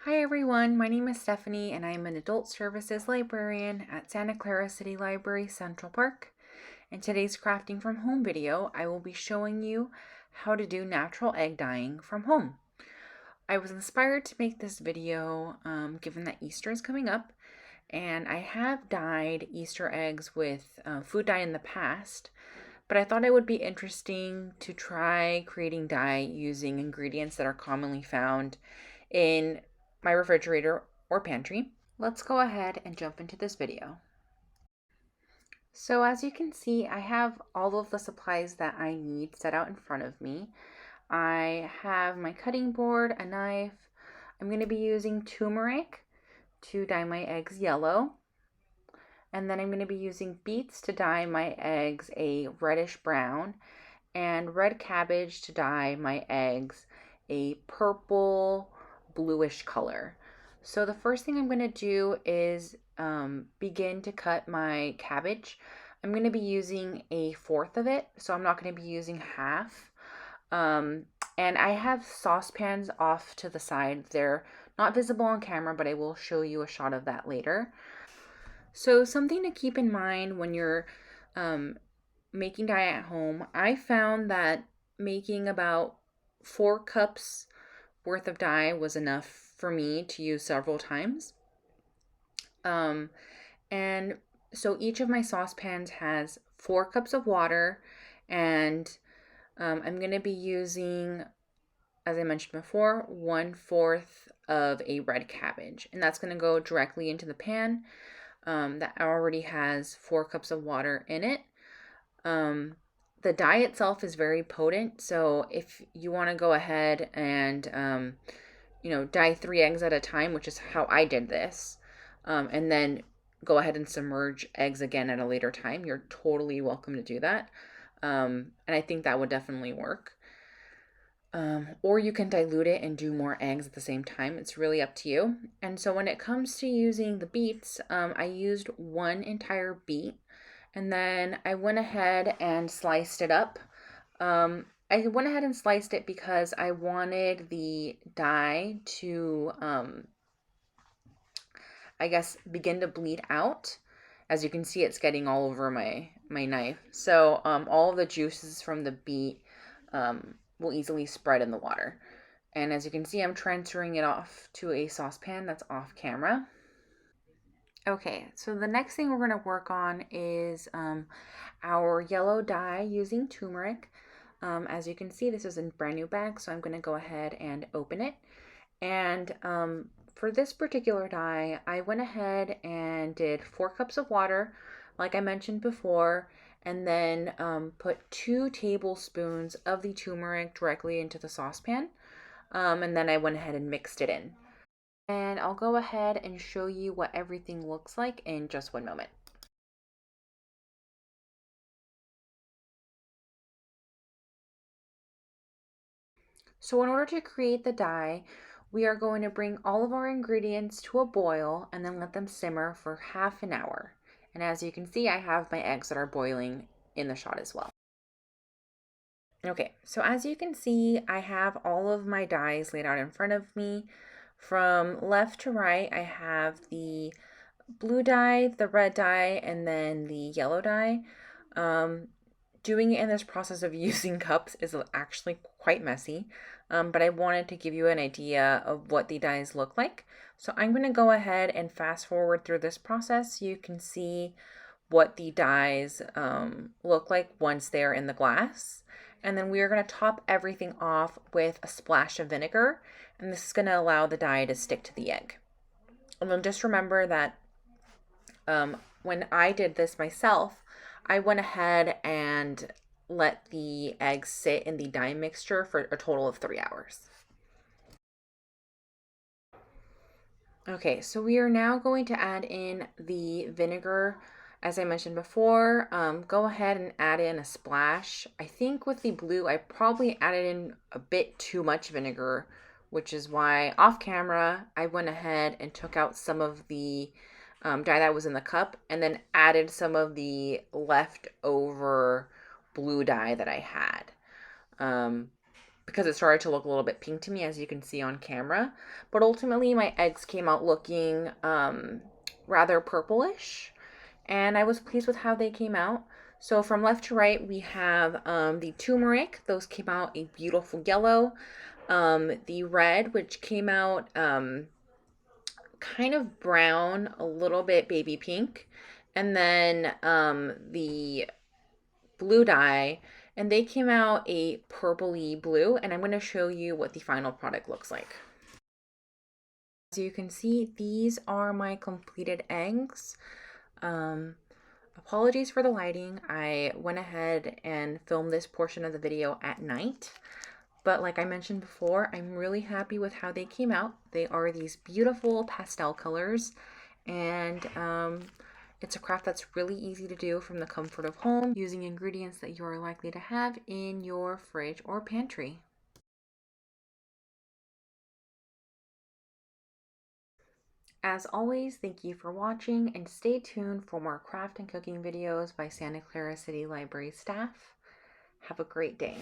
Hi everyone, my name is Stephanie and I am an Adult Services Librarian at Santa Clara City Library Central Park. In today's crafting from home video, I will be showing you how to do natural egg dyeing from home. I was inspired to make this video given that Easter is coming up, and I have dyed Easter eggs with food dye in the past, but I thought it would be interesting to try creating dye using ingredients that are commonly found in my refrigerator or pantry. Let's go ahead and jump into this video. So as you can see, I have all of the supplies that I need set out in front of me. I have my cutting board, a knife. I'm going to be using turmeric to dye my eggs yellow. And then I'm going to be using beets to dye my eggs a reddish brown, and red cabbage to dye my eggs a purple bluish color. So the first thing I'm going to do is begin to cut my cabbage. I'm going to be using a fourth of it, so I'm not going to be using half. And I have saucepans off to the side. They're not visible on camera, but I will show you a shot of that later. So something to keep in mind when you're making dye at home, I found that making about 4 cups worth of dye was enough for me to use several times. And so each of my saucepans has 4 cups of water, and I'm going to be using, as I mentioned before, 1/4 of a red cabbage, and that's going to go directly into the pan that already has 4 cups of water in it. The dye itself is very potent, so if you want to go ahead and dye 3 eggs at a time, which is how I did this, and then go ahead and submerge eggs again at a later time, you're totally welcome to do that. And I think that would definitely work. Or you can dilute it and do more eggs at the same time. It's really up to you. And so when it comes to using the beets, I used 1 entire beet, and then I went ahead and sliced it up. I went ahead and sliced it because I wanted the dye to, I guess, begin to bleed out. As you can see, it's getting all over my knife. So all of the juices from the beet will easily spread in the water. And as you can see, I'm transferring it off to a saucepan that's off camera. Okay, so the next thing we're going to work on is our yellow dye using turmeric. As you can see, this is a brand new bag, so I'm going to go ahead and open it. And for this particular dye, I went ahead and did 4 cups of water, like I mentioned before, and then put 2 tablespoons of the turmeric directly into the saucepan. And then I went ahead and mixed it in. And I'll go ahead and show you what everything looks like in just one moment. So in order to create the dye, we are going to bring all of our ingredients to a boil and then let them simmer for half an hour. And as you can see, I have my eggs that are boiling in the shot as well. Okay, so as you can see, I have all of my dyes laid out in front of me. From left to right, I have the blue dye, the red dye, and then the yellow dye. Doing it in this process of using cups is actually quite messy, but I wanted to give you an idea of what the dyes look like. So I'm going to go ahead and fast forward through this process so you can see what the dyes look like once they're in the glass. And then we are going to top everything off with a splash of vinegar, and this is going to allow the dye to stick to the egg. And then just remember that when I did this myself, I went ahead and let the eggs sit in the dye mixture for a total of 3 hours. Okay, so we are now going to add in the vinegar. As I mentioned before, go ahead and add in a splash. I think with the blue, I probably added in a bit too much vinegar, which is why off camera, I went ahead and took out some of the dye that was in the cup and then added some of the leftover blue dye that I had. because it started to look a little bit pink to me, as you can see on camera. But ultimately my eggs came out looking rather purplish, and I was pleased with how they came out. So from left to right, we have the turmeric. Those came out a beautiful yellow. The red, which came out kind of brown, a little bit baby pink. And then the blue dye, and they came out a purpley blue, and I'm going to show you what the final product looks like. As you can see, these are my completed eggs. Apologies for the lighting. I went ahead and filmed this portion of the video at night. But like I mentioned before, I'm really happy with how they came out. They are these beautiful pastel colors, and it's a craft that's really easy to do from the comfort of home using ingredients that you are likely to have in your fridge or pantry. As always, thank you for watching, and stay tuned for more craft and cooking videos by Santa Clara City Library staff. Have a great day.